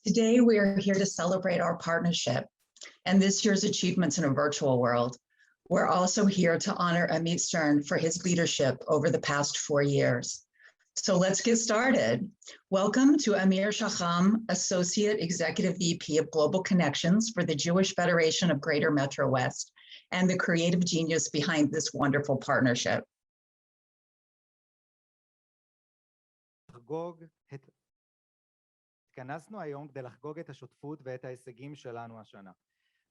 Today, we are here to celebrate our partnership and this year's achievements in a virtual world. We're also here to honor Amit Stern for his leadership over the past 4 years. So let's get started. Welcome to Amir Shaham, Associate Executive VP of Global Connections for the Jewish Federation of Greater Metro West, and the creative genius behind this wonderful partnership. התכנסנו היום כדי לחגוג את השותפות ואת ההישגים שלנו השנה.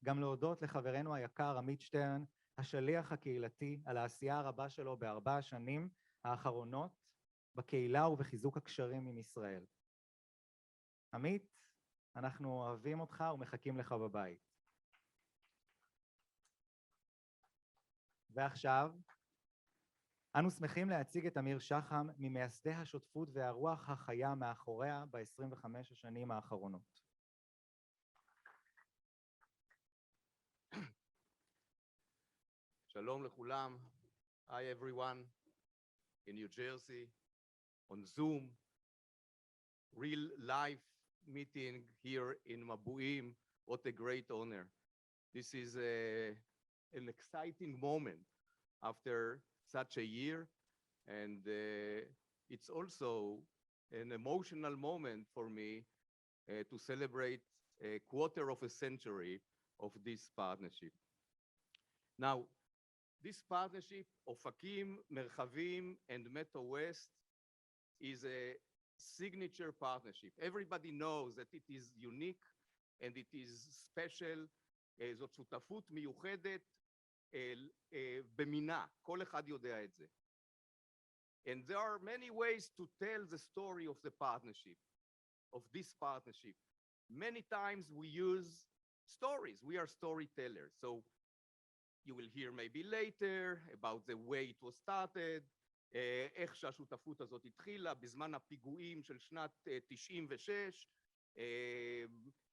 גם להודות לחברנו היקר עמית שטרן, השליח הקהילתי, על העשייה הרבה שלו ב4 השנים האחרונות בקהילה ובחיזוק הקשרים עם ישראל. עמית, אנחנו אוהבים אותך ומחכים לך בבית. ועכשיו, אנו שמחים להציג את אמיר שחם ממייסדי השותפות והרוח החיה מאחוריה ב-25 השנים האחרונות. שלום לכולם. Hi everyone in New Jersey, on Zoom, real live meeting here in Mabuim. What a great honor. This is an exciting moment after such a year, and it's also an emotional moment for me to celebrate a quarter of a century of this partnership. Now, this partnership of Ofakim, Merchavim, and Metro West is a signature partnership. Everybody knows that it is unique and it is special. זאת שותפות מיוחדת במינה, כל אחד יודע את זה. And there are many ways to tell the story of the partnership, of this partnership. Many times we use stories. We are storytellers. So you will hear maybe later about the way it was started, איך שהשותפות הזאת התחילה בזמן הפיגועים של שנת 96,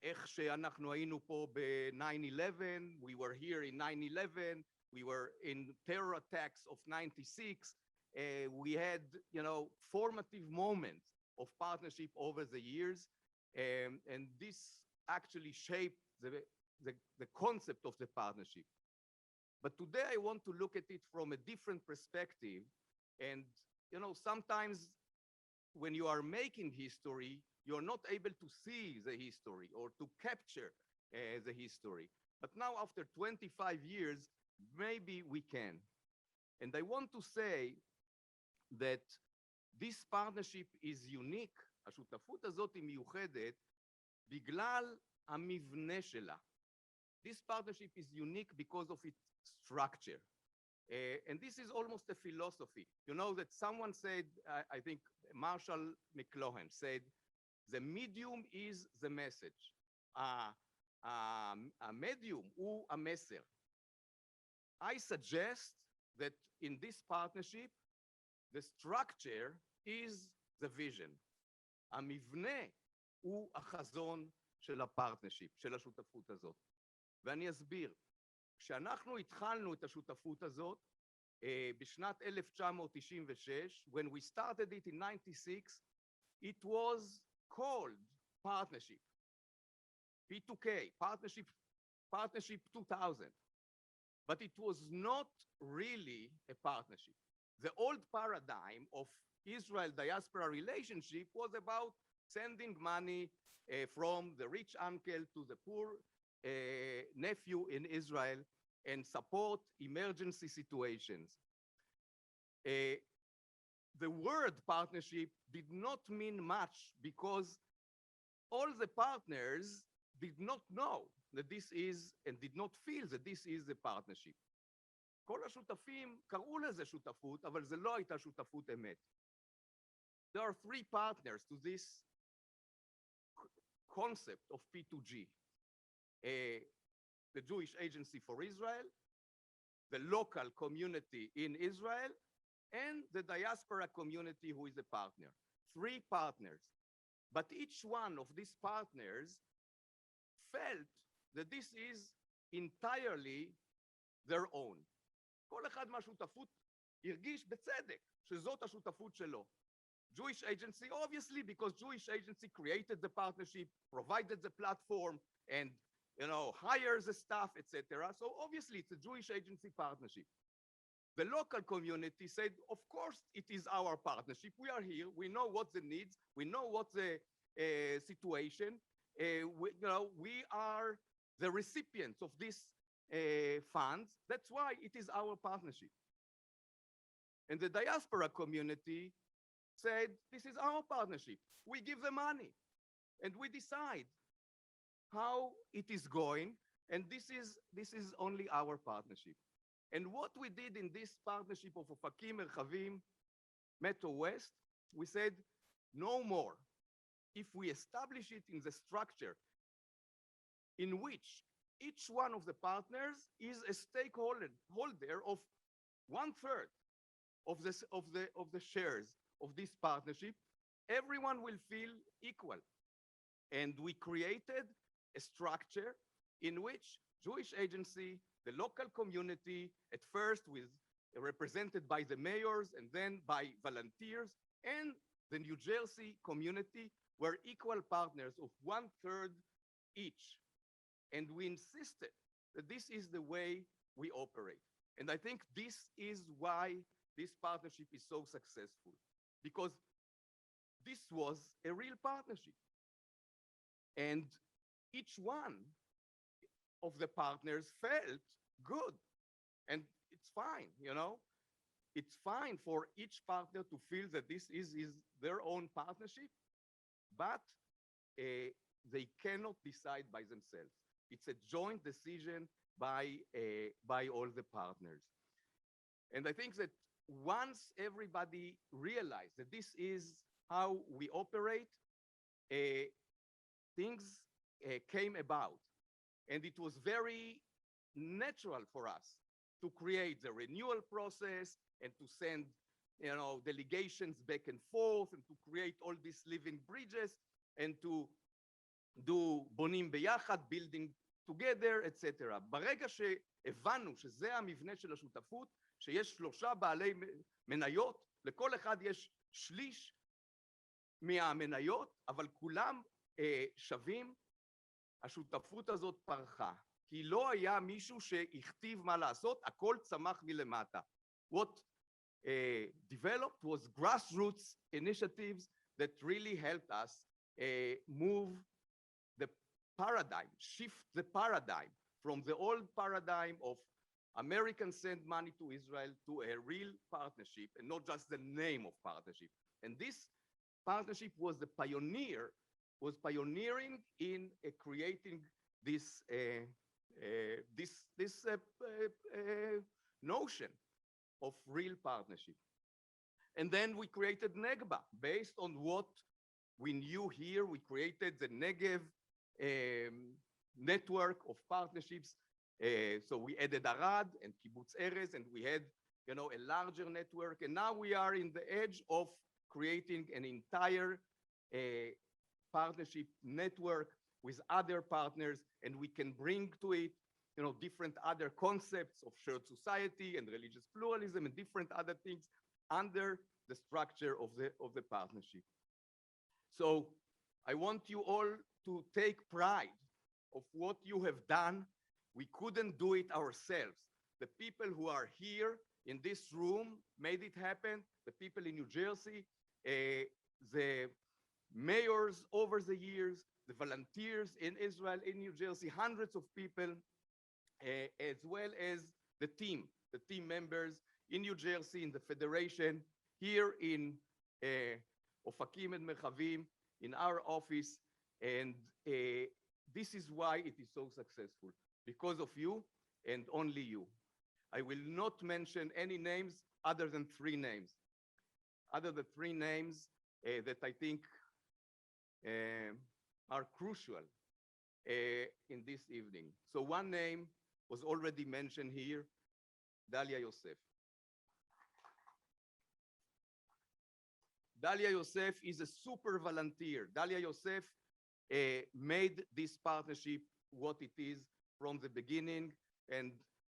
איך שאנחנו היינו פה ב-9/11, we were here in 9/11, we were in terror attacks of 96, we had, formative moments of partnership over the years, and this actually shaped the concept of the partnership. But today I want to look at it from a different perspective, and, sometimes when you are making history, you're not able to see the history or to capture the history. But now, after 25 years, maybe we can. And I want to say that this partnership is unique. השותפות הזאת היא מיוחדת בגלל המבנה שלה. This partnership is unique because of its structure. And this is almost a philosophy. You know that someone said, I think Marshall McLuhan said, the medium is the message. המדיום הוא המסר. I suggest that in this partnership, the structure is the vision. המבנה הוא החזון של הפרטנרשיפ, של השותפות הזאת. ואני אסביר. כשאנחנו התחלנו את השותפות הזאת, בשנת 1996, when we started it in 96, it was called partnership. P2K, partnership 2000. But it was not really a partnership. The old paradigm of Israel diaspora relationship was about sending money from the rich uncle to the poor nephew in Israel and support emergency situations. The word partnership did not mean much because all the partners did not know that this is, and did not feel that this is a partnership. כל השותפים קראו לזה שותפות, אבל זה לא הייתה שותפות אמת. There are 3 partners to this concept of P2G. The Jewish Agency for Israel, the local community in Israel, and the diaspora community who is a partner. 3 partners. But each one of these partners felt that this is entirely their own. כל אחד מהשותפות הרגיש בצדק שזאת השותפות שלו. Jewish Agency, obviously, because Jewish Agency created the partnership, provided the platform, and hires the staff, etc. So obviously, it's a Jewish Agency partnership. The local community said, of course, it is our partnership. We are here. We know what the needs. We know what the situation. We are the recipients of these funds. That's why it is our partnership. And the diaspora community said, this is our partnership. We give the money and we decide how it is going. And this is only our partnership. And what we did in this partnership of Ofakim, Merchavim, Metro West, we said, no more. If we establish it in the structure in which each one of the partners is a stakeholder of 1/3 of the shares of this partnership, everyone will feel equal. And we created a structure in which Jewish Agency, the local community, at first represented by the mayors and then by volunteers, and the New Jersey community were equal partners of 1/3 each. And we insisted that this is the way we operate. And I think this is why this partnership is so successful, because this was a real partnership. And each one of the partners felt good. And it's fine, It's fine for each partner to feel that this is their own partnership, but they cannot decide by themselves. It's a joint decision by all the partners. And I think that once everybody realized that this is how we operate, things came about. And it was very natural for us to create the renewal process and to send delegations back and forth and to create all these living bridges and to do בונים ביחד, building together, etc. ברגע שהבנו שזה המבנה של השותפות, שיש 3 בעלי מניות, לכל אחד יש שליש מהמניות, אבל כולם שווים, השותפות הזאת פרחה. כי לא היה מישהו שהכתיב מה לעשות, הכל צמח מלמטה. What developed was grassroots initiatives that really helped us move the paradigm, shift the paradigm from the old paradigm of Americans send money to Israel to a real partnership and not just the name of partnership. And this partnership was pioneering in creating this notion of real partnership. And then we created Negba based on what we knew here. We created the Negev network of partnerships. So we added Arad and Kibbutz Erez, and we had a larger network. And now we are in the edge of creating an entire partnership network with other partners, and we can bring to it different other concepts of shared society and religious pluralism and different other things under the structure of the partnership. So I want you all to take pride of what you have done. We couldn't do it ourselves. The people who are here in this room made it happen. The people in New Jersey, the mayors over the years, the volunteers in Israel, in New Jersey, hundreds of people, as well as the team members in New Jersey, in the Federation, here in Ofakim and Merchavim, in our office. And this is why it is so successful, because of you and only you. I will not mention any names other than 3 names. Other than 3 names that I think are crucial in this evening. So one name was already mentioned here, Dalia Yosef. Dalia Yosef is a super volunteer. Dalia Yosef made this partnership what it is from the beginning, and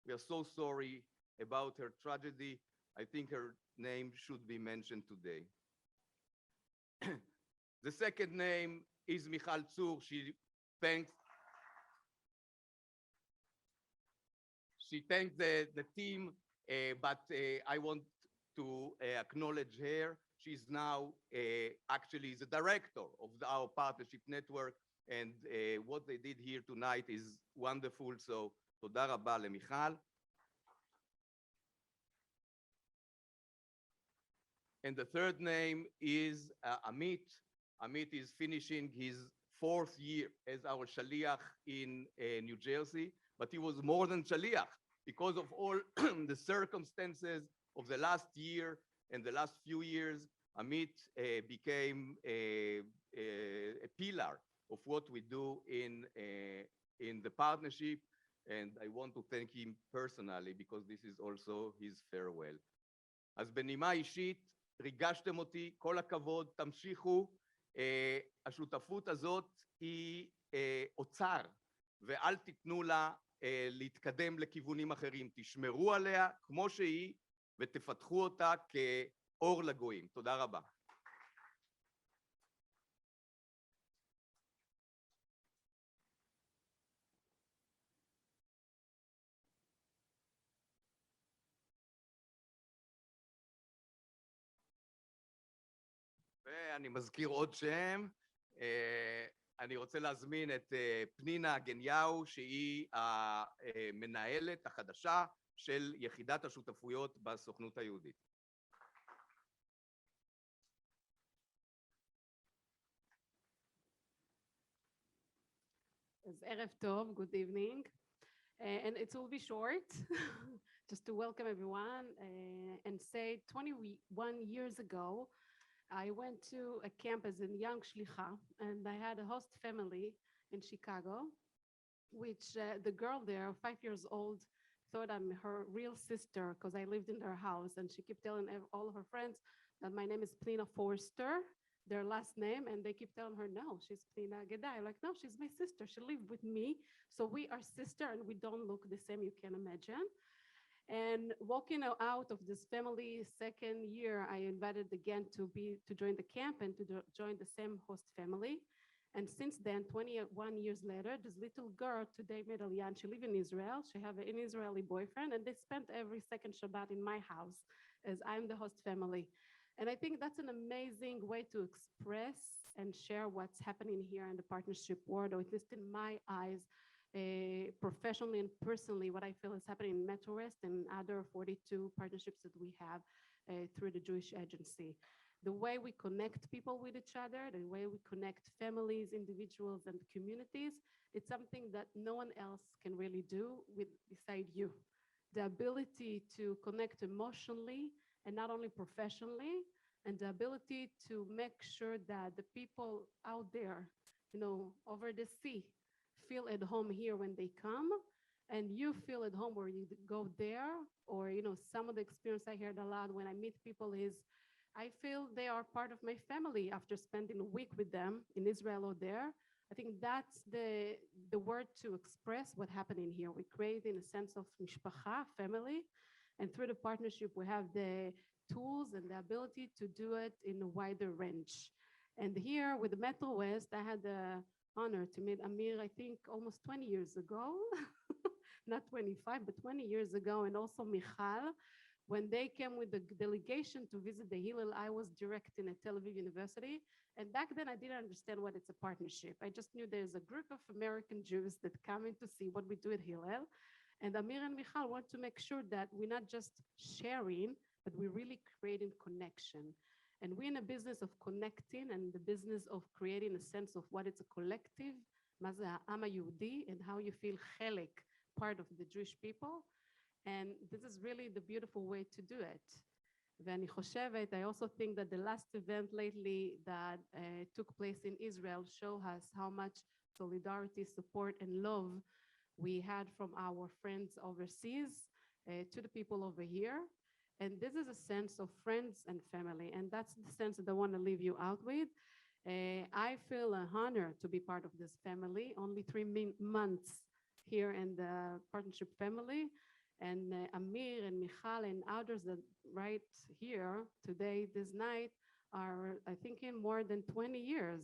we are so sorry about her tragedy. I think her name should be mentioned today. The second name is Michal Tzur. She thanks the team, but I want to acknowledge her. She's now actually the director of our partnership network, and what they did here tonight is wonderful. So, תודה רבה למיכל. And the third name is Amit. Amit is finishing his 4th year as our shaliach in New Jersey, but he was more than shaliach because of all the circumstances of the last year and the last few years. Amit became a pillar of what we do in the partnership, and I want to thank him personally because this is also his farewell. אז בנימה אישית, ריגשתם אותי, כל הכבוד, תמשיכו. השותפות הזאת היא אוצר, ואל תיתנו לה להתקדם לכיוונים אחרים. תשמרו עליה כמו שהיא, ותפתחו אותה כאור לגויים. תודה רבה. ואני מזכיר עוד שם, אני רוצה להזמין את פנינה גניהו, שהיא המנהלת החדשה של יחידת השותפויות בסוכנות היהודית. אז ערב טוב, good evening, and it will be short, just to welcome everyone and say 21 years ago, I went to a camp as a young shlicha, and I had a host family in Chicago, which the girl there, 5 years old, thought I'm her real sister because I lived in their house, and she kept telling all of her friends that my name is Plina Forster, their last name, and they keep telling her, no, she's Plina Gedai. I'm like, no, she's my sister. She lived with me, so we are sister, and we don't look the same, you can imagine. And walking out of this family, second year, I invited again to join the camp and to join the same host family. And since then, 21 years later, this little girl today, Medalyan, she lives in Israel. She have an Israeli boyfriend, and they spent every second Shabbat in my house as I'm the host family. And I think that's an amazing way to express and share what's happening here in the partnership world, or at least in my eyes, professionally and personally, what I feel is happening in Metro West and other 42 partnerships that we have through the Jewish Agency. The way we connect people with each other, the way we connect families, individuals, and communities, it's something that no one else can really do beside you. The ability to connect emotionally and not only professionally, and the ability to make sure that the people out there, over the sea, feel at home here when they come, and you feel at home where you go there, or some of the experience I heard a lot when I meet people is I feel they are part of my family after spending a week with them in Israel or there. I think that's the word to express what's happening here. We're creating a sense of mishpacha, family, and through the partnership we have the tools and the ability to do it in a wider range. And here with the Metro West, I had the honor to meet Amir, I think almost 20 years ago, not 25, but 20 years ago, and also Michal. When they came with the delegation to visit the Hillel, I was directing at Tel Aviv University. And back then I didn't understand what it's a partnership. I just knew there's a group of American Jews that come in to see what we do at Hillel. And Amir and Michal want to make sure that we're not just sharing, but we're really creating connection. And we're in a business of connecting and the business of creating a sense of what it's a collective, מה זה העם היהודי, and how you feel חלק, part of the Jewish people. And this is really the beautiful way to do it. ואני חושבת, I also think that the last event lately that took place in Israel show us how much solidarity, support, and love we had from our friends overseas to the people over here. And this is a sense of friends and family, and that's the sense that I want to leave you out with. I feel an honor to be part of this family, only 3 months here in the partnership family. And Amir and Michal and others that right here today, this night, are, I think, in more than 20 years,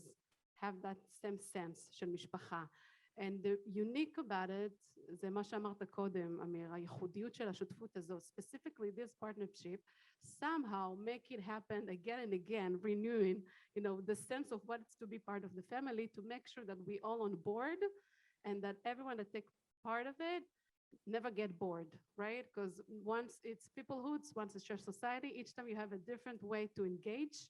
have that same sense של משפחה. And the unique about it, זה מה שאמרת קודם, אמיר, הייחודיות של השותפות הזו, specifically this partnership, somehow make it happen again and again, renewing, the sense of what it's to be part of the family, to make sure that we all on board and that everyone that take part of it never get bored, right? Because once it's peoplehoods, once it's shared society, each time you have a different way to engage,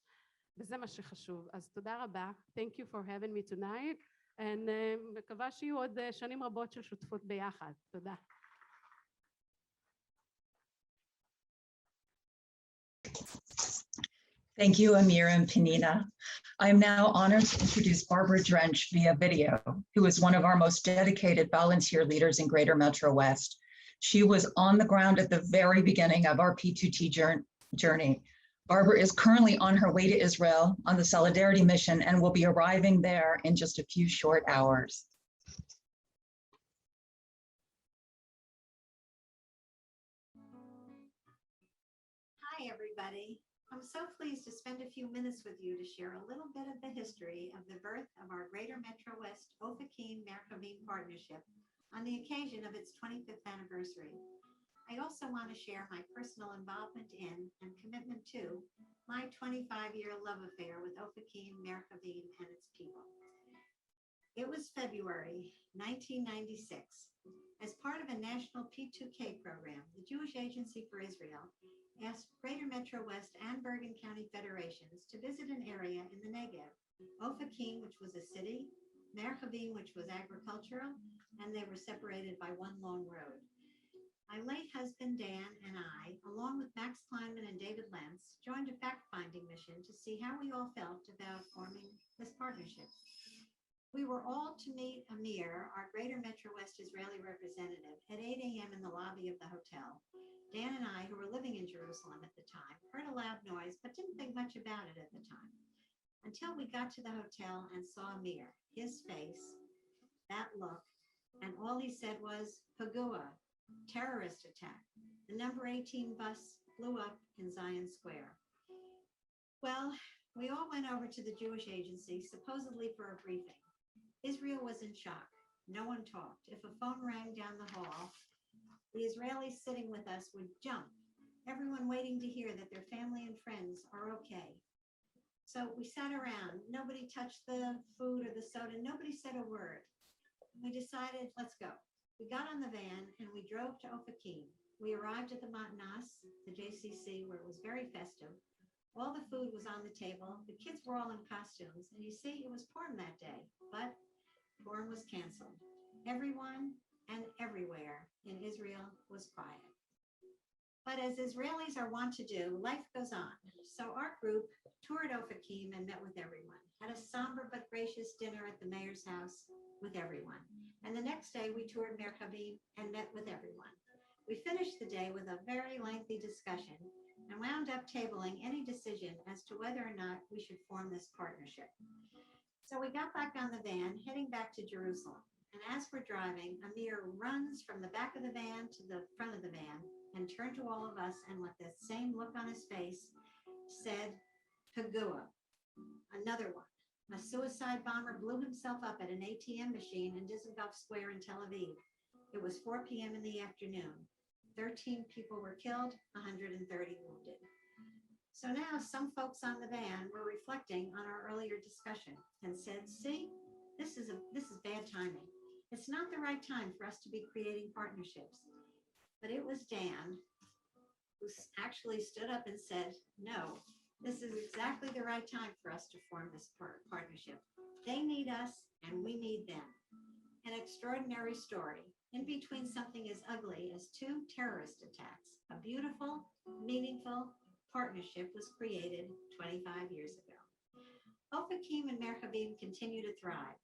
וזה מה שחשוב. אז תודה רבה. Thank you for having me tonight, and מקווה שיהיו עוד שנים רבות של שותפות ביחד. תודה. Thank you, Amir and Penina. I am now honored to introduce Barbara Drench via video, who is one of our most dedicated volunteer leaders in Greater Metro West. She was on the ground at the very beginning of our P2T journey. Barbara is currently on her way to Israel on the Solidarity Mission and will be arriving there in just a few short hours. Hi, everybody. I'm so pleased to spend a few minutes with you to share a little bit of the history of the birth of our Greater Metro West Ofakim Merkavim partnership on the occasion of its 25th anniversary. I also want to share my personal involvement in and commitment to my 25-year love affair with Ofakim Merkavim and its people. It was February 1996. As part of a national P2K program, the Jewish Agency for Israel asked Greater Metro West and Bergen County Federations to visit an area in the Negev, Ofakim, which was a city, Merkavim, which was agricultural, and they were separated by one long road. My late husband, Dan, and I, along with Max Kleinman and David Lentz, joined a fact-finding mission to see how we all felt about forming this partnership. We were all to meet Amir, our Greater Metro West Israeli representative, at 8 a.m. in the lobby of the hotel. Dan and I, who were living in Jerusalem at the time, heard a loud noise, but didn't think much about it at the time. Until we got to the hotel and saw Amir, his face, that look, and all he said was, Pagua, terrorist attack. The number 18 bus blew up in Zion Square. Well, we all went over to the Jewish Agency, supposedly for a briefing. Israel was in shock. No one talked. If a phone rang down the hall, the Israelis sitting with us would jump, everyone waiting to hear that their family and friends are okay. So we sat around. Nobody touched the food or the soda. Nobody said a word. We decided, let's go. We got on the van and we drove to Ofakim. We arrived at the Matnas, the JCC, where it was very festive. All the food was on the table. The kids were all in costumes. And you see, it was Purim that day, but Purim was canceled. Everyone and everywhere in Israel was quiet. But as Israelis are wont to do, life goes on. So our group toured Ofakim and met with everyone, had a somber but gracious dinner at the mayor's house with everyone. And the next day we toured Merkavim and met with everyone. We finished the day with a very lengthy discussion and wound up tabling any decision as to whether or not we should form this partnership. So we got back on the van, heading back to Jerusalem. And as we're driving, Amir runs from the back of the van to the front of the van and turned to all of us and with the same look on his face said, Pagua, another one. A suicide bomber blew himself up at an ATM machine in Dizengoff Square in Tel Aviv. It was 4 p.m. in the afternoon. 13 people were killed, 130 wounded. So now some folks on the van were reflecting on our earlier discussion and said, see, this is bad timing. It's not the right time for us to be creating partnerships. But it was Dan who actually stood up and said, no, this is exactly the right time for us to form this partnership. They need us and we need them. An extraordinary story. In between something as ugly as 2 terrorist attacks, a beautiful, meaningful partnership was created 25 years ago. Ofakim and Merkavim continue to thrive.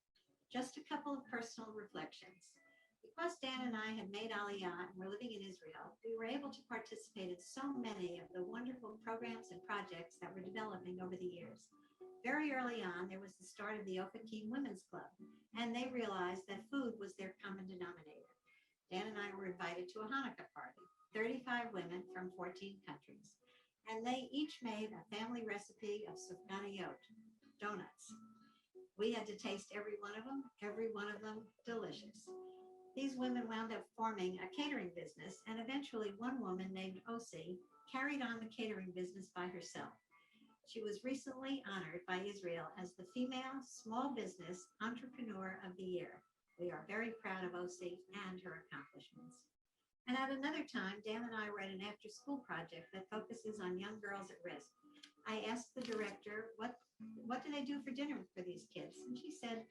Just a couple of personal reflections. Because Dan and I had made Aliyah and were living in Israel, we were able to participate in so many of the wonderful programs and projects that were developing over the years. Very early on, there was the start of the Ofakim Women's Club, and they realized that food was their common denominator. Dan and I were invited to a Hanukkah party, 35 women from 14 countries. and they each made a family recipe of sufganiyot, donuts. We had to taste every one of them delicious. These women wound up forming a catering business, and eventually one woman named Osi carried on the catering business by herself. She was recently honored by Israel as the Female Small Business Entrepreneur of the Year. We are very proud of Osi and her accomplishments. And at another time, Dan and I read an after-school project that focuses on young girls at risk. I asked the director, what do they do for dinner for these kids? And she said,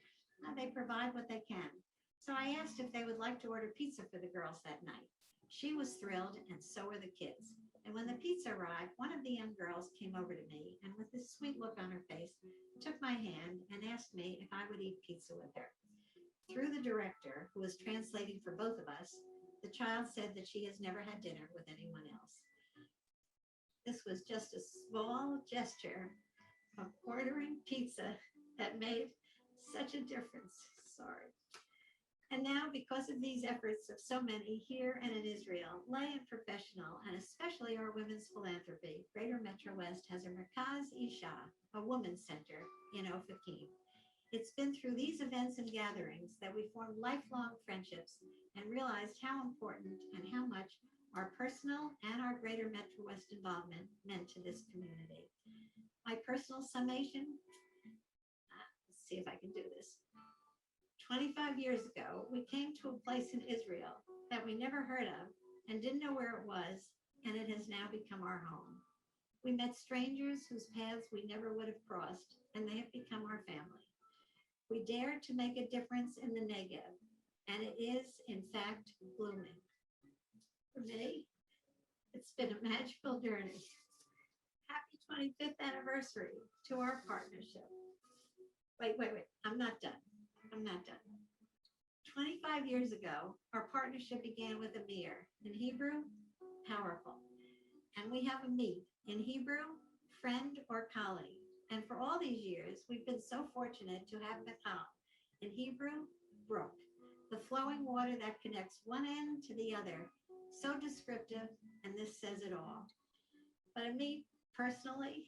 they provide what they can. So I asked if they would like to order pizza for the girls that night. She was thrilled, and so were the kids. And when the pizza arrived, one of the young girls came over to me and with this sweet look on her face, took my hand and asked me if I would eat pizza with her. Through the director, who was translating for both of us, the child said that she has never had dinner with anyone else. This was just a small gesture of ordering pizza that made such a difference. Sorry. And now, because of these efforts of so many here and in Israel, lay and professional, and especially our women's philanthropy, Greater Metro West has a Merkaz Isha, a women's center in Ofakim. It's been through these events and gatherings that we formed lifelong friendships and realized how important and how much our personal and our Greater Metro West involvement meant to this community. My personal summation, let's see if I can do this. 25 years ago, we came to a place in Israel that we never heard of and didn't know where it was, and it has now become our home. We met strangers whose paths we never would have crossed, and they have become our family. We dared to make a difference in the Negev, and it is, in fact, blooming. For me, it's been a magical journey. Happy 25th anniversary to our partnership. Wait, I'm not done. 25 years ago, our partnership began with Amir. In Hebrew, powerful. And we have a meet. In Hebrew, friend or colleague. And for all these years, we've been so fortunate to have Michal. In Hebrew, brook. The flowing water that connects one end to the other. So descriptive, and this says it all. But Amit, personally,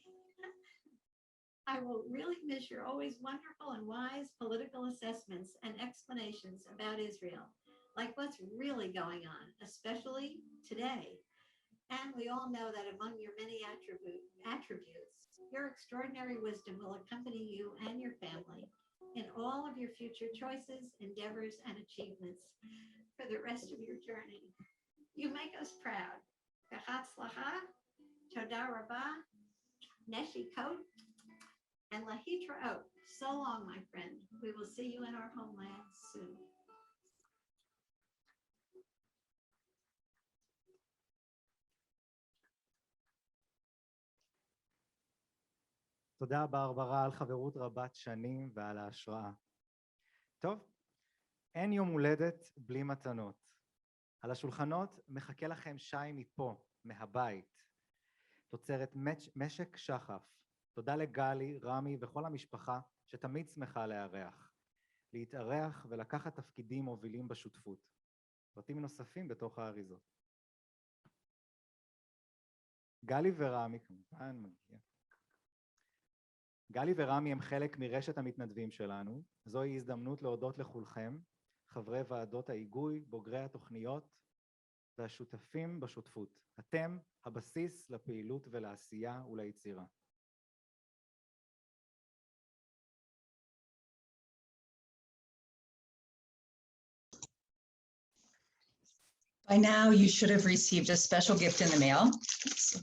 I will really miss your always wonderful and wise political assessments and explanations about Israel, like what's really going on, especially today. And we all know that among your many attributes, your extraordinary wisdom will accompany you and your family in all of your future choices, endeavors, and achievements for the rest of your journey. You make us proud. Bechatzlacha, toda rabah, neshikot, and lahitraot. So long, my friend. We will see you in our homeland soon. תודה ברברה על חברות רבת שנים ועל ההשראה. טוב, אין יום הולדת בלי מתנות. על השולחנות מחכה לכם שי מפה, מהבית. תוצרת משק שחף. תודה לגלי, רמי וכל המשפחה שתמיד שמחה לארח. להתארח ולקחת תפקידים מובילים בשותפות. פרטים נוספים בתוך האריזות. גלי ורמי, כמובן מגיע. גלי ורמי הם חלק מרשת המתנדבים שלנו. זוהי הזדמנות להודות לכולכם, חברי ועדות ההיגוי, בוגרי התוכניות והשותפים בשותפות. אתם הבסיס לפעילות ולעשייה וליצירה. By now, you should have received a special gift in the mail,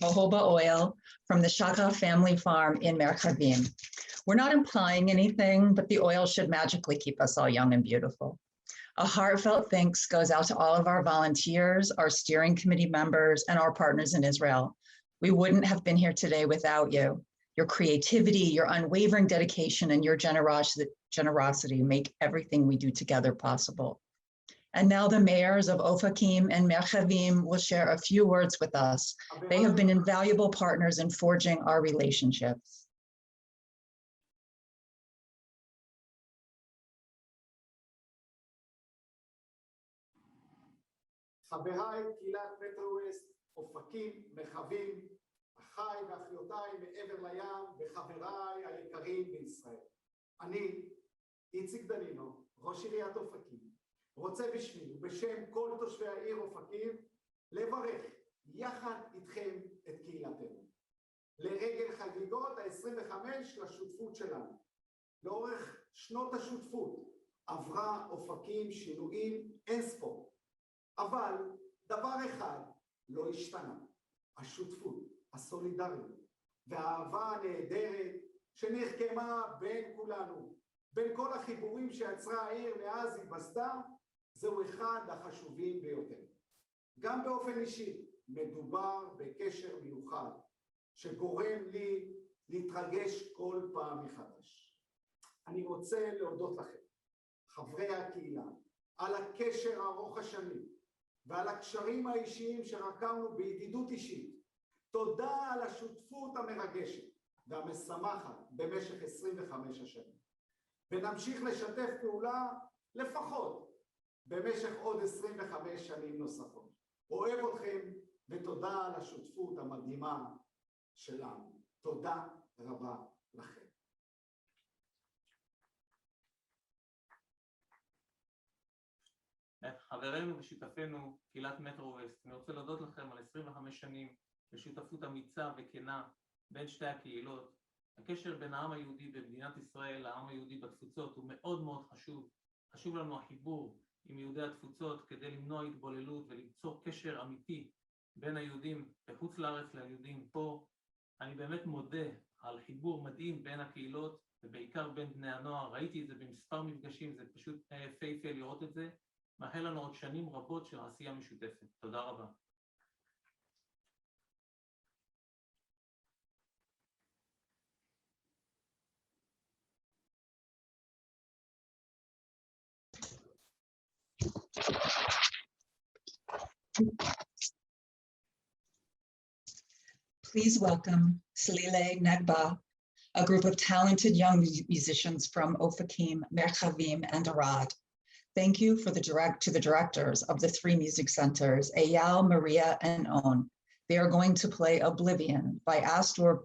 jojoba oil from the Shaka family farm in Merchavim. We're not implying anything, but the oil should magically keep us all young and beautiful. A heartfelt thanks goes out to all of our volunteers, our steering committee members, and our partners in Israel. We wouldn't have been here today without you. Your creativity, your unwavering dedication, and your generosity make everything we do together possible. And now the mayors of Ofakim and Merchavim will share a few words with us. They have been invaluable partners in forging our relationships. חבריי, קהילת מטרו ווסט, אופקים, מרחבים, אחיי ואחיותיי מעבר לים וחבריי היקרים בישראל. אני, איציק דנינו, ראש עיריית אופקים, רוצה בשמי ובשם כל תושבי העיר אופקים לברך יחד איתכם את קהילתנו. לרגל חגיגות ה-25 לשותפות שלנו. לאורך שנות השותפות עברה אופקים שינויים אינספור. אבל דבר אחד לא השתנה, השותפות, הסולידריות והאהבה הנהדרת שנחכמה בין כולנו, בין כל החיבורים שיצרה העיר מאז היווסדה, זהו אחד החשובים ביותר. גם באופן אישי מדובר בקשר מיוחד שגורם לי להתרגש כל פעם מחדש. אני רוצה להודות לכם, חברי הקהילה, על הקשר ארוך השנים ועל הקשרים האישיים שרקמנו בידידות אישית. תודה על השותפות המרגשת והמשמחת במשך 25 השנים. ונמשיך לשתף פעולה לפחות במשך עוד 25 שנים נוספות. אוהב אתכם ותודה על השותפות המדהימה שלנו. תודה רבה לכם. חברינו ושותפינו, קהילת מטרו ווסט, אני רוצה להודות לכם על 25 שנים לשותפות אמיצה וכנה בין שתי הקהילות. הקשר בין העם היהודי במדינת ישראל לעם היהודי בתפוצות הוא מאוד מאוד חשוב. חשוב לנו החיבור עם יהודי התפוצות כדי למנוע התבוללות וליצור קשר אמיתי בין היהודים בחוץ לארץ ליהודים פה. אני באמת מודה על חיבור מדהים בין הקהילות ובעיקר בין בני הנוער. ראיתי את זה במספר מפגשים, זה פשוט יפהפה לראות את זה. מאחל לנו עוד שנים רבות של עשייה משותפת. תודה רבה. Please welcome Salile Negba, a group of talented young musicians from Ofakim, Merchavim, and Arad. Thank you to the directors of the three music centers, Eyal, Maria, and On. They are going to play Oblivion by Astor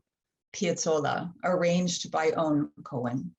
Piazzolla, arranged by On Cohen.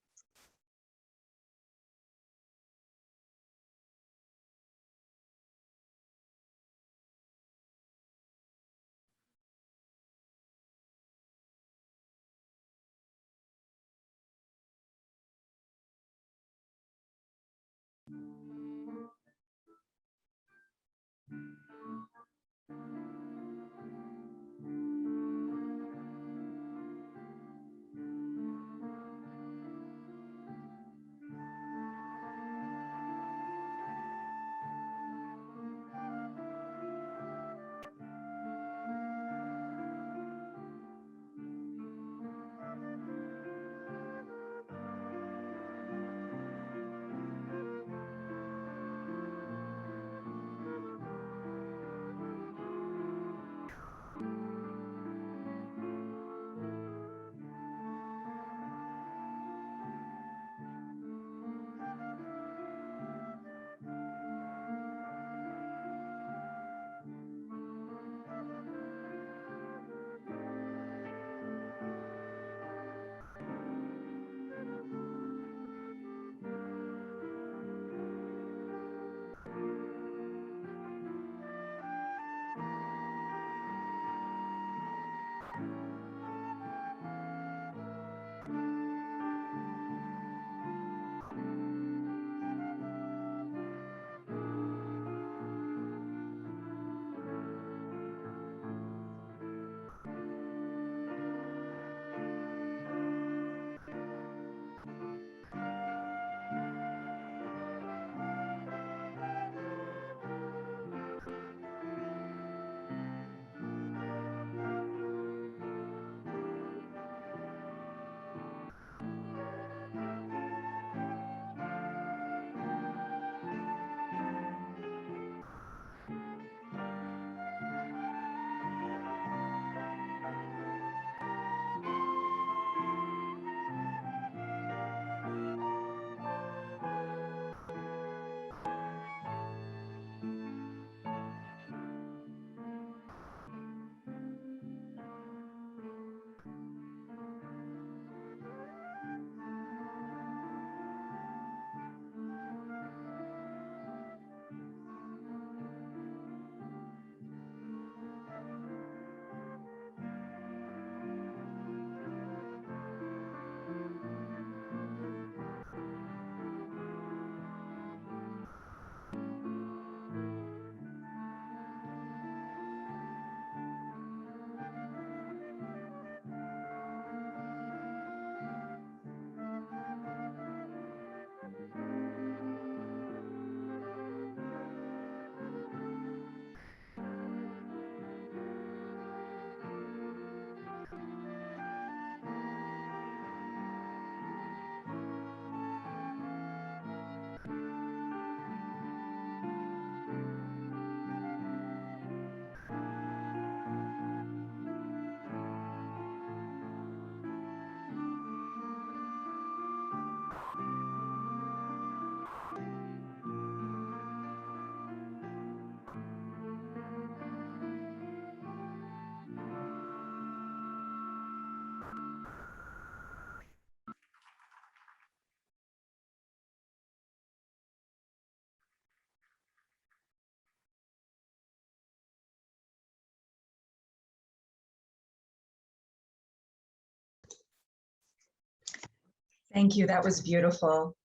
Thank you. That was beautiful.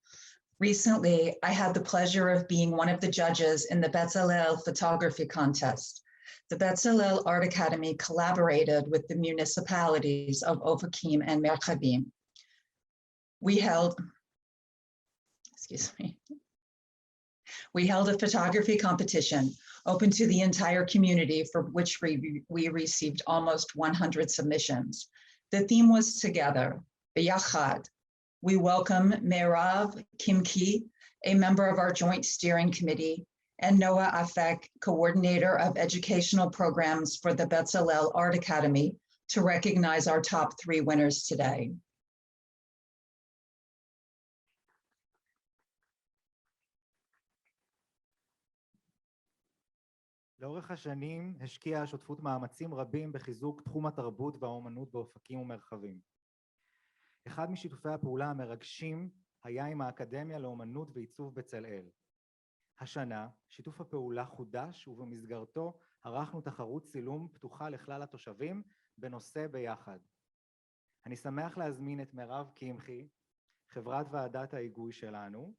Recently, I had the pleasure of being one of the judges in the Bezalel photography contest. The Bezalel Art Academy collaborated with the municipalities of Ofakim and Merchavim. We held a photography competition open to the entire community, for which we received almost 100 submissions. The theme was Together, B'yachad. We welcome Meirav Kimki, a member of our joint steering committee, and Noah Afek, coordinator of educational programs for the Bezalel Art Academy, to recognize our top 3 winners today. לאורך השנים השקיעה השותפות מאמצים רבים בחיזוק תחום התרבות והאומנות באופקים ומרחבים. אחד משיתופי הפעולה המרגשים היה עם האקדמיה לאומנות ועיצוב בצלאל. השנה שיתוף הפעולה חודש ובמסגרתו ערכנו תחרות צילום פתוחה לכלל התושבים בנושא ביחד. אני שמח להזמין את מירב קמחי, חברת ועדת ההיגוי שלנו,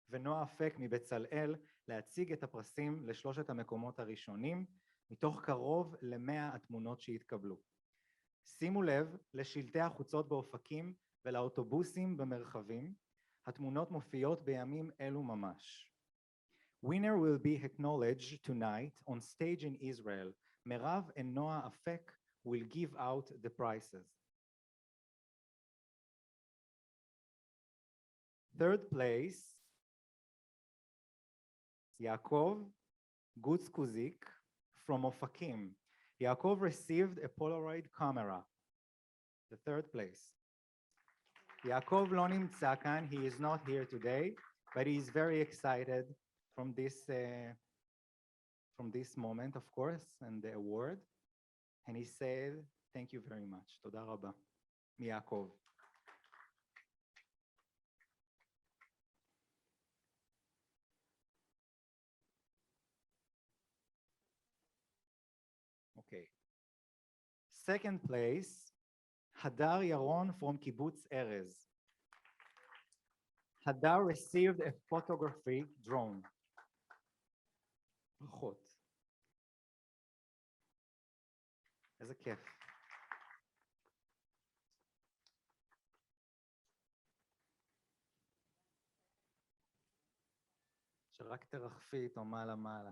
ונועה אפק מבצלאל להציג את הפרסים לשלושת המקומות הראשונים מתוך קרוב ל100 התמונות שהתקבלו. שימו לב לשלטי החוצות באופקים ולאוטובוסים במרחבים. התמונות מופיעות בימים אלו ממש. Winner will be acknowledged tonight on stage in Israel. Merav and Noah Afek will give out the prizes. Third place, Yaakov Gutzkuzik from Ofakim. Yaakov received a Polaroid camera. The third place. Yaakov לא נמצא כאן, he is not here today, but he is very excited from this moment, of course, and the award. And he said, thank you very much. תודה רבה. מיעקב. Okay. Second place, Hadar Yaron from Kibbutz Erez. Hadar received a photography drone. ברכות. איזה כיף. שרק תרחפי איתו מעלה מעלה.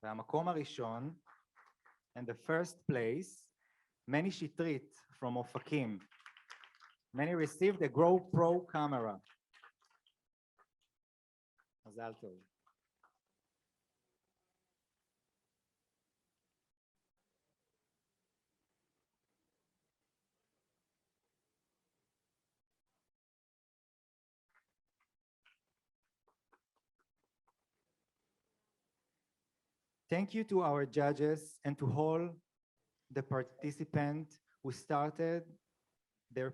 והמקום הראשון, and the first place, Meni Shitrit from Ofakim. Many received a GoPro camera. מזל טוב. Thank you to our judges and to all the participants who started their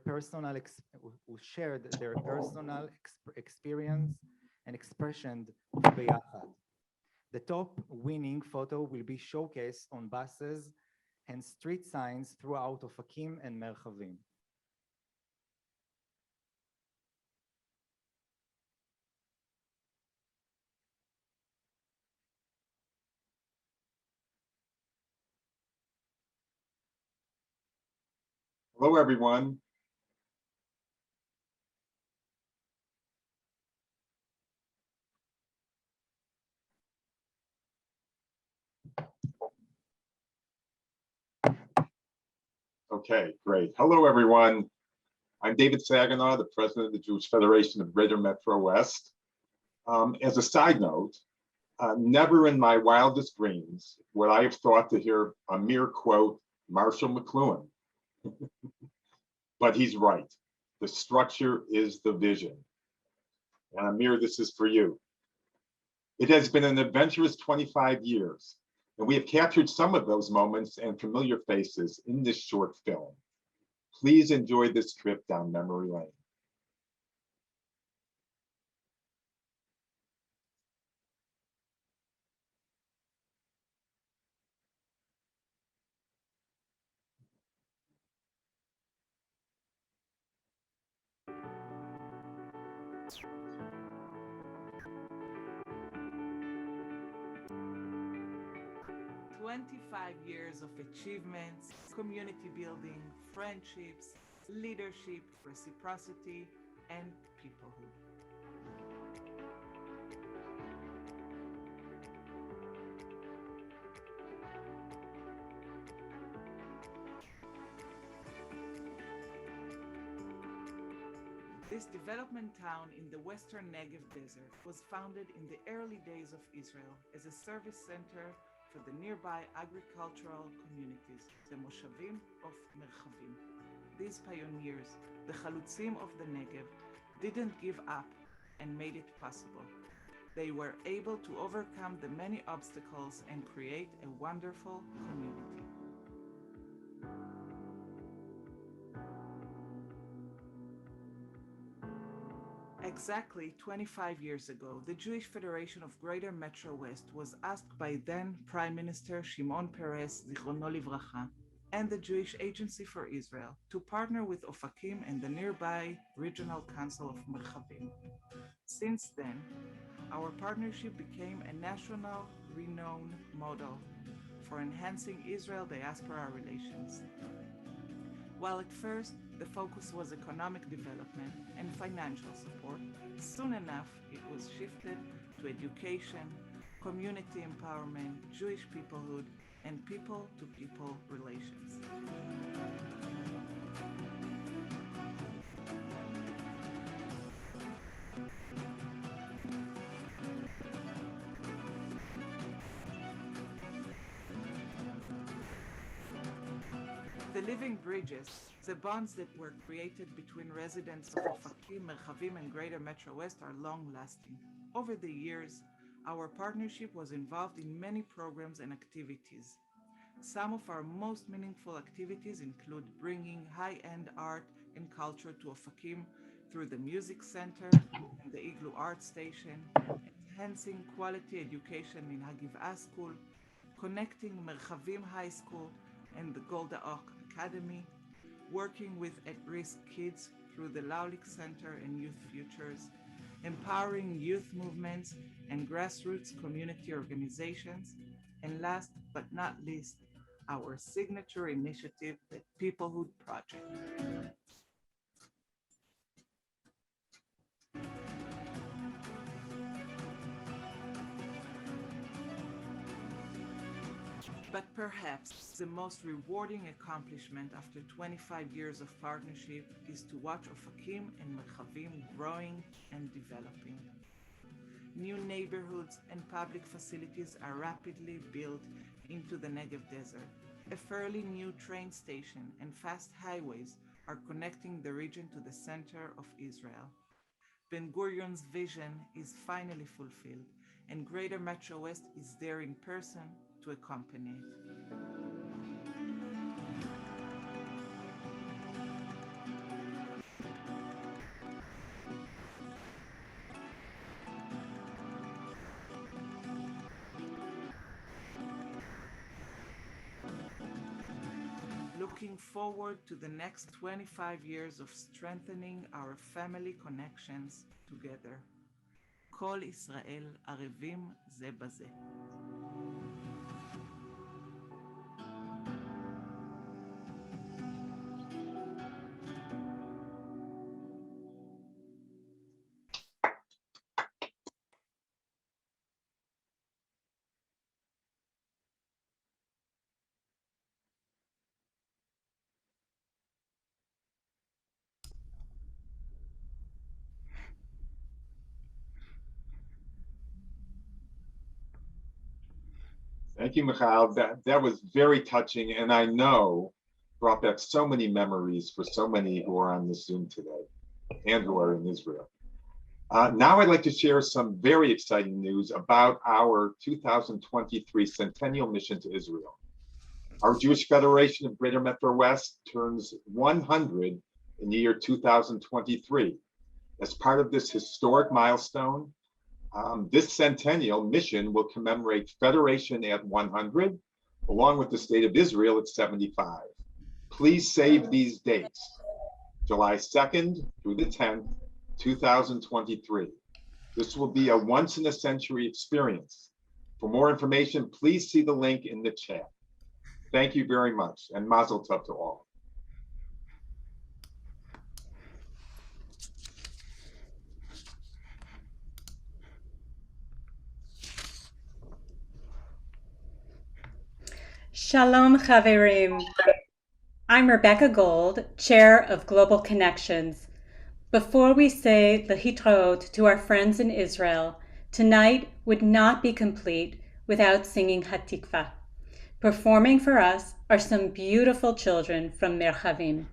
who shared their personal experience and expression of Beyachad. The top winning photo will be showcased on buses and street signs throughout Ofakim and Merchavim. Hello, everyone. Okay, great. Hello, everyone. I'm David Saginaw, the president of the Jewish Federation of Greater Metro West. As a side note, never in my wildest dreams would I have thought to hear a mere quote Marshall McLuhan. But he's right. The structure is the vision. And Amir, this is for you. It has been an adventurous 25 years, and we have captured some of those moments and familiar faces in this short film. Please enjoy this trip down memory lane. Years of achievements, community building, friendships, leadership, reciprocity, and peoplehood. This development town in the western Negev desert was founded in the early days of Israel as a service center for the nearby agricultural communities, the Moshavim of Merchavim. These pioneers, the Chalutzim of the Negev, didn't give up and made it possible. They were able to overcome the many obstacles and create a wonderful community. Exactly 25 years ago, the Jewish Federation of Greater Metro West was asked by then Prime Minister Shimon Peres, Zichrono Livracha, and the Jewish Agency for Israel to partner with Ofakim and the nearby Regional Council of Merchavim. Since then, our partnership became a national renowned model for enhancing Israel-diaspora relations. While at first the focus was economic development and financial support, soon enough it was shifted to education, community empowerment, Jewish peoplehood, and people-to-people relations. The living bridges, the bonds that were created between residents of Ofakim, Merchavim, and Greater Metro West are long-lasting. Over the years, our partnership was involved in many programs and activities. Some of our most meaningful activities include bringing high-end art and culture to Ofakim through the Music Center and the Igloo Art Station, enhancing quality education in Hagiv'ah School, connecting Merchavim High School and the Golda Oak Academy, working with at-risk kids through the Laulik Center and Youth Futures, empowering youth movements and grassroots community organizations, and last but not least, our signature initiative, the Peoplehood Project. But perhaps the most rewarding accomplishment after 25 years of partnership is to watch Ofakim and Merchavim growing and developing. New neighborhoods and public facilities are rapidly built into the Negev desert. A fairly new train station and fast highways are connecting the region to the center of Israel. Ben-Gurion's vision is finally fulfilled, and Greater Metro West is there in person to accompany it. Looking forward to the next 25 years of strengthening our family connections together. Kol Israel arevim ze baze. Thank you, Michal. That was very touching, and I know brought back so many memories for so many who are on this Zoom today and who are in Israel. Now I'd like to share some very exciting news about our 2023 Centennial Mission to Israel. Our Jewish Federation of Greater Metro West turns 100 in the year 2023. As part of this historic milestone, this centennial mission will commemorate Federation at 100, along with the State of Israel at 75. Please save these dates, July 2nd through the 10th, 2023. This will be a once-in-a-century experience. For more information, please see the link in the chat. Thank you very much, and Mazel Tov to all. Shalom Chaverim. I'm Rebecca Gold, Chair of Global Connections. Before we say Lehitraot to our friends in Israel, tonight would not be complete without singing Hatikva. Performing for us are some beautiful children from Merchavim.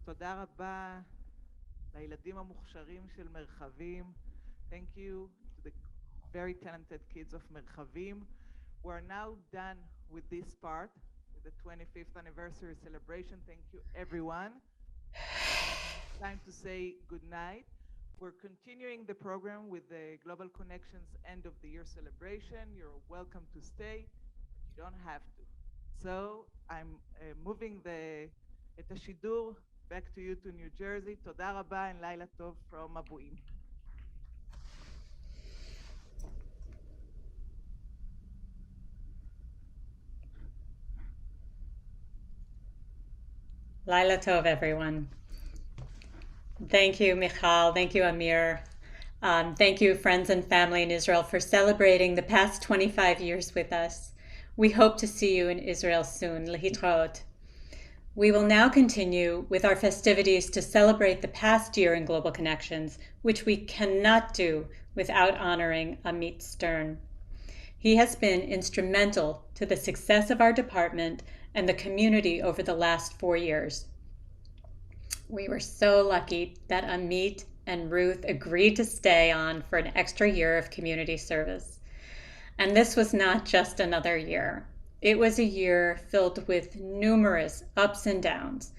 תודה רבה לילדים המוכשרים של מרחבים. Thank you to the very talented kids of מרחבים. We're now done with this part, with the 25th anniversary celebration. Thank you, everyone. Time to say good night. We're continuing the program with the Global Connections end of the year celebration. You're welcome to stay. You don't have to. So I'm moving את השידור back to you to New Jersey. תודה רבה and לילה טוב from מבועים. Laila Tov, everyone. Thank you, Michal. Thank you, Amir. Thank you, friends and family in Israel, for celebrating the past 25 years with us. We hope to see you in Israel soon. Lehitraot. We will now continue with our festivities to celebrate the past year in Global Connections, which we cannot do without honoring Amit Stern. He has been instrumental to the success of our department and the community over the last 4 years. We were so lucky that Amit and Ruth agreed to stay on for an extra year of community service. And this was not just another year. It was a year filled with numerous ups and downs,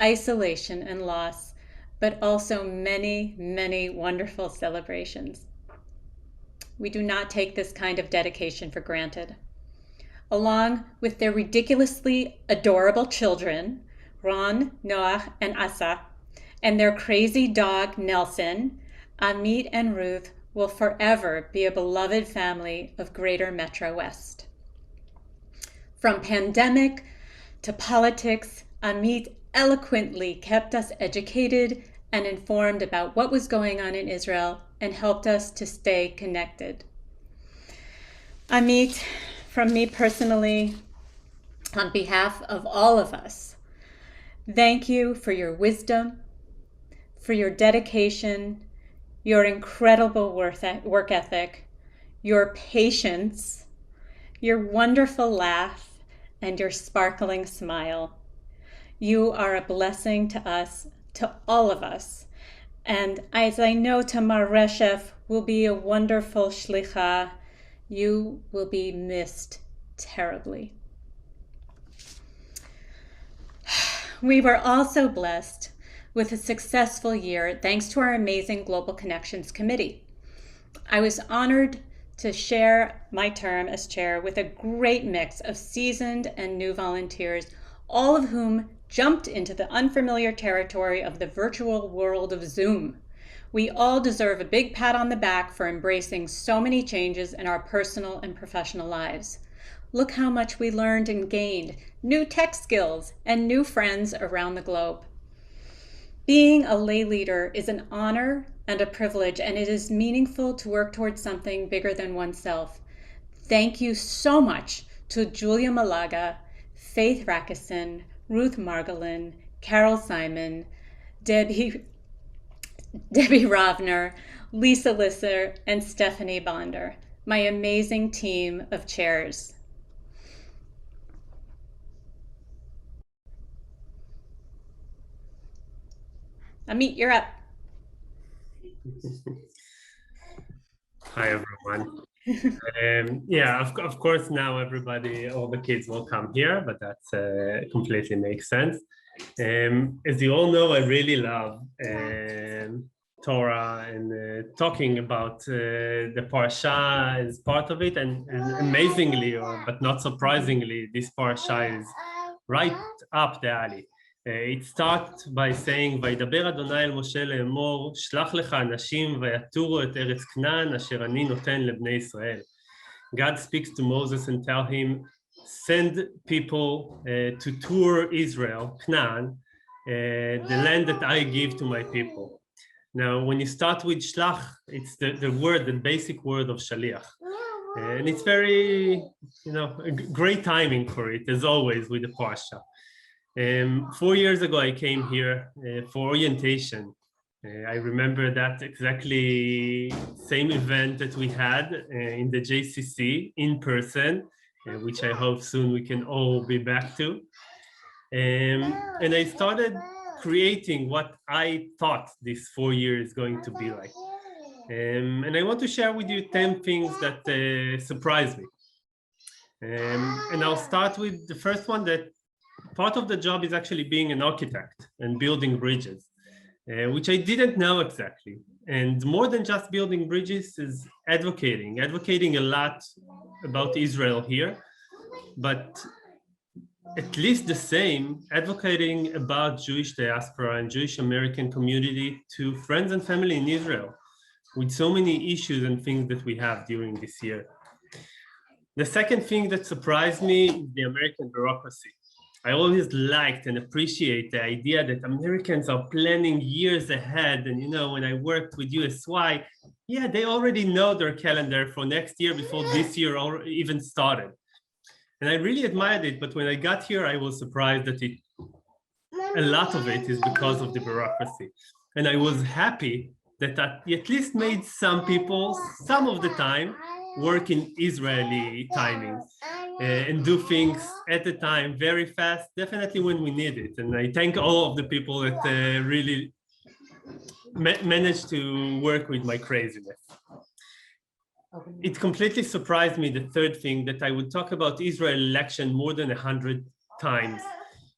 isolation and loss, but also many, many wonderful celebrations. We do not take this kind of dedication for granted. Along with their ridiculously adorable children, Ron, Noah, and Asa, and their crazy dog, Nelson, Amit and Ruth will forever be a beloved family of Greater Metro West. From pandemic to politics, Amit eloquently kept us educated and informed about what was going on in Israel and helped us to stay connected. Amit, from me personally, on behalf of all of us, thank you for your wisdom, for your dedication, your incredible work ethic, your patience, your wonderful laugh, and your sparkling smile. You are a blessing to us, to all of us. And as I know Tamar Reshef will be a wonderful shlicha, you will be missed terribly. We were also blessed with a successful year thanks to our amazing Global Connections Committee. I was honored to share my term as chair with a great mix of seasoned and new volunteers, all of whom jumped into the unfamiliar territory of the virtual world of Zoom. We all deserve a big pat on the back for embracing so many changes in our personal and professional lives. Look how much we learned and gained, new tech skills and new friends around the globe. Being a lay leader is an honor and a privilege, and it is meaningful to work towards something bigger than oneself. Thank you so much to Julia Malaga, Faith Rackison, Ruth Margolin, Carol Simon, Debbie Ravner, Lisa Lisser, and Stephanie Bonder, my amazing team of chairs. Amit, you're up. Hi, everyone. Yeah, of course, now everybody, all the kids will come here, but that completely makes sense. As you all know, I really love Torah and talking about the Parsha as part of it, and amazingly, but not surprisingly, this Parsha is right up the alley. It starts by saying, וידבר אדוני אל משה לאמור, שלח לך אנשים ויתורו את ארץ כנען אשר אני נותן לבני ישראל. God speaks to Moses and tell him, send people to tour Israel, Canaan, the land that I give to my people. Now, when you start with shlach, it's the word, the basic word of shaliach. And it's very, great timing for it, as always, with the Parsha. 4 years ago, I came here for orientation. I remember that exactly same event that we had in the JCC in person, which I hope soon we can all be back to. And I started creating what I thought this 4 years is going to be like. And I want to share with you 10 things that surprised me. And I'll start with the first one, that part of the job is actually being an architect and building bridges, which I didn't know exactly. And more than just building bridges is advocating a lot about Israel here, but at least the same, advocating about Jewish diaspora and Jewish American community to friends and family in Israel, with so many issues and things that we have during this year. The second thing that surprised me is the American bureaucracy. I always liked and appreciate the idea that Americans are planning years ahead. And when I worked with USY, yeah, they already know their calendar for next year before this year or even started. And I really admired it, but when I got here, I was surprised that a lot of it is because of the bureaucracy. And I was happy that I at least made some people, some of the time, work in Israeli timing and do things at the time very fast, definitely when we need it. And I thank all of the people that really managed to work with my craziness. It completely surprised me, the third thing, that I would talk about Israel election more than 100 times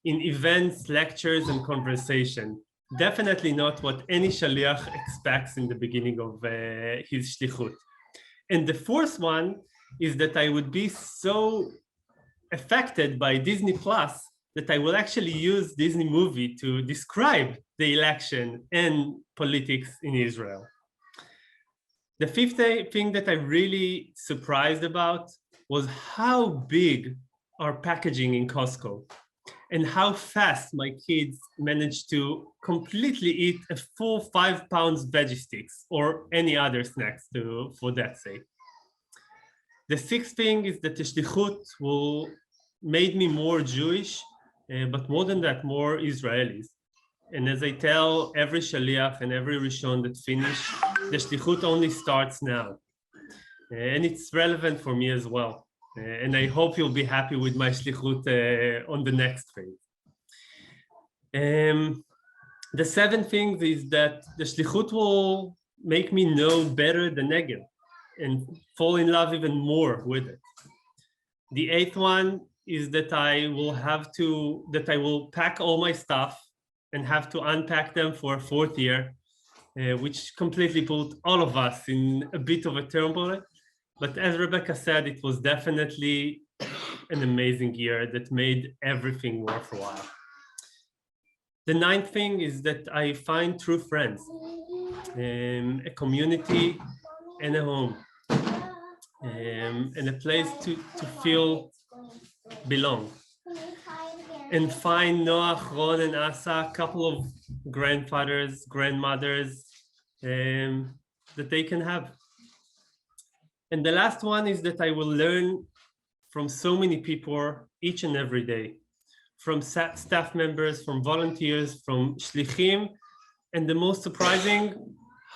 in events, lectures, and conversation. Definitely not what any shaliach expects in the beginning of his shlichut. And the fourth one is that I would be so affected by Disney Plus that I will actually use Disney movie to describe the election and politics in Israel. The fifth thing that I'm really surprised about was how big our packaging in Costco and how fast my kids managed to completely eat a full 5 pounds veggie sticks or any other snacks for that sake. The sixth thing is that the shlichut made me more Jewish, but more than that, more Israelis. And as I tell every shaliach and every rishon that finish, the shlichut only starts now. And it's relevant for me as well. And I hope you'll be happy with my shlichut on the next phase. The seventh thing is that the shlichut will make me know better the Negev and fall in love even more with it. The eighth one is that I will pack all my stuff and have to unpack them for a fourth year, which completely put all of us in a bit of a turmoil. But as Rebecca said, it was definitely an amazing year that made everything worthwhile. The ninth thing is that I find true friends, a community and a home, and a place to feel belong. And find Noach, Ron, and Asa, a couple of grandfathers, grandmothers that they can have. And the last one is that I will learn from so many people each and every day, from staff members, from volunteers, from shlichim, and the most surprising,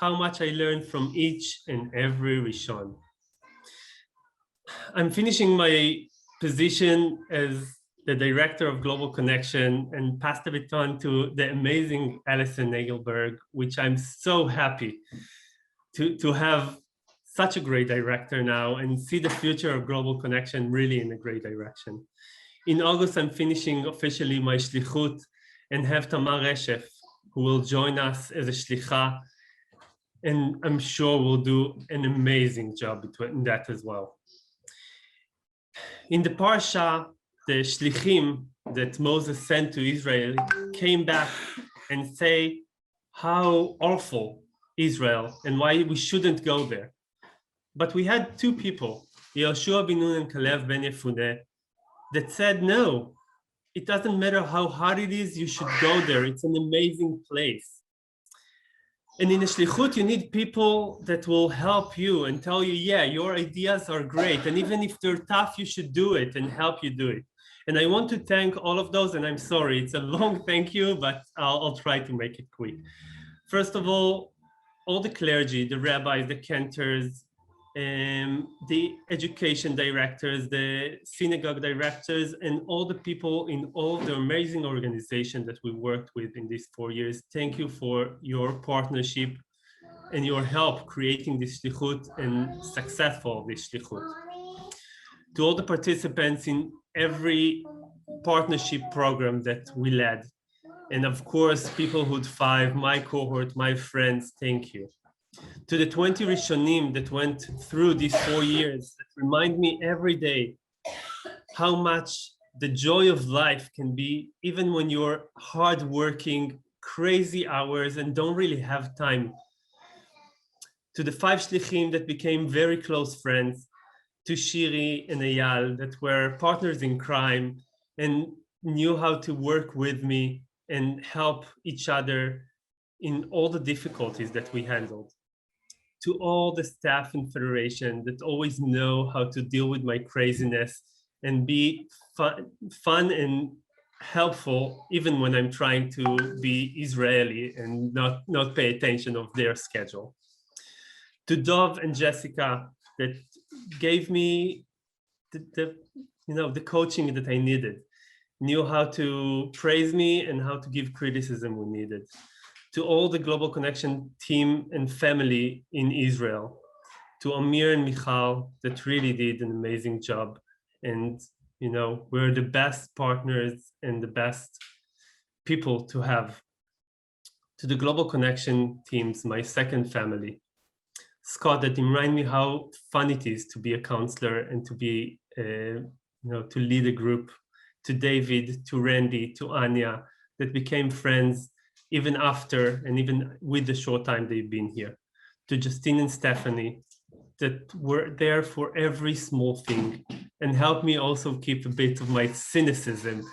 how much I learned from each and every Rishon. I'm finishing my position as the Director of Global Connection and pass the baton to the amazing Alison Nagelberg, which I'm so happy to have such a great director now and see the future of Global Connection really in a great direction. In August, I'm finishing officially my shlichut and have Tamar Reshef, who will join us as a shlicha, and I'm sure will do an amazing job in that as well. In the parsha, the shlichim that Moses sent to Israel came back and say how awful Israel and why we shouldn't go there. But we had two people, Yehoshua ben Nun and Kalev ben Yefuneh, that said, no, it doesn't matter how hard it is, you should go there. It's an amazing place. And in a shlichut, you need people that will help you and tell you, yeah, your ideas are great. And even if they're tough, you should do it and help you do it. And I want to thank all of those, and I'm sorry, it's a long thank you, but I'll try to make it quick. First of all the clergy, the rabbis, the cantors, the education directors, the synagogue directors, and all the people in all the amazing organizations that we worked with in these 4 years. Thank you for your partnership and your help creating this shlichut and successful this shlichut. To all the participants in every partnership program that we led, and of course, Peoplehood 5, my cohort, my friends, thank you. To the 20 Rishonim that went through these 4 years, that remind me every day how much the joy of life can be, even when you're hardworking, crazy hours and don't really have time. To the 5 shlichim that became very close friends, to Shiri and Eyal that were partners in crime and knew how to work with me and help each other in all the difficulties that we handled. To all the staff in Federation that always know how to deal with my craziness and be fun and helpful, even when I'm trying to be Israeli and not pay attention of their schedule. To Dov and Jessica that gave me the coaching that I needed, knew how to praise me and how to give criticism when needed. To all the Global Connection team and family in Israel, to Amir and Michal that really did an amazing job. And, we're the best partners and the best people to have. To the Global Connection teams, my second family, Scott, that remind me how fun it is to be a counselor and to be, to lead a group. To David, to Randy, to Anya, that became friends even after and even with the short time they've been here. To Justine and Stephanie, that were there for every small thing and helped me also keep a bit of my cynicism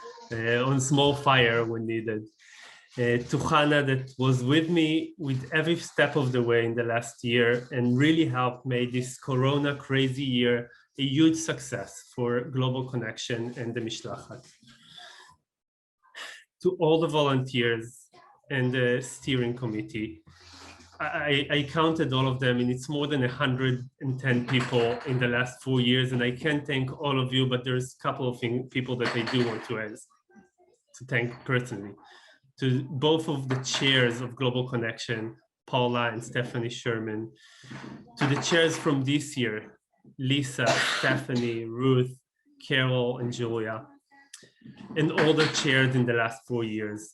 on small fire when needed. To Hannah that was with me with every step of the way in the last year and really helped make this Corona crazy year a huge success for Global Connection and the Mishlachat. To all the volunteers and the steering committee, I counted all of them, and it's more than 110 people in the last 4 years, and I can't thank all of you, but there's a couple of people that I do want to thank personally. To both of the chairs of Global Connection, Paula and Stephanie Sherman, to the chairs from this year, Lisa, Stephanie, Ruth, Carol, and Julia, and all the chairs in the last 4 years.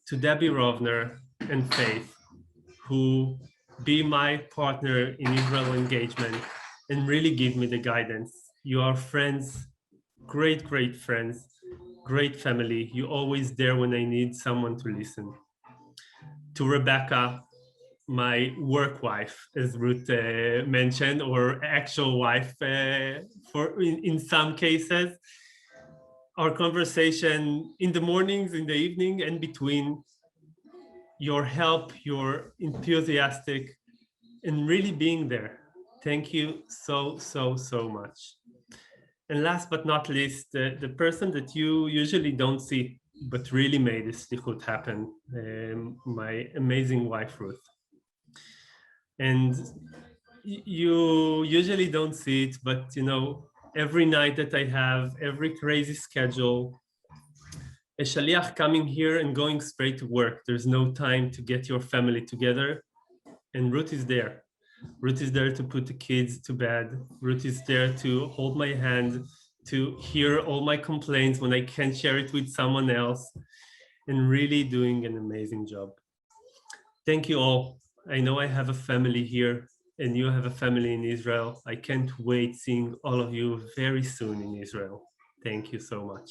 To Debbie Rovner and Faith, who be my partner in Israel engagement and really give me the guidance. You are friends, great, great friends, great family. You're always there when I need someone to listen. To Rebecca, my work wife, as Ruth mentioned, or actual wife in some cases. Our conversation in the mornings, in the evening, and between, your help, your enthusiastic, and really being there. Thank you so, so, so much. And last but not least, the person that you usually don't see, but really made this slichut happen, my amazing wife, Ruth. And you usually don't see it, but you know, every night that I have, every crazy schedule, a shaliach coming here and going straight to work. There's no time to get your family together. And Ruth is there. Ruth is there to put the kids to bed. Ruth is there to hold my hand, to hear all my complaints when I can't share it with someone else, and really doing an amazing job. Thank you all. I know I have a family here and you have a family in Israel. I can't wait seeing all of you very soon in Israel. Thank you so much.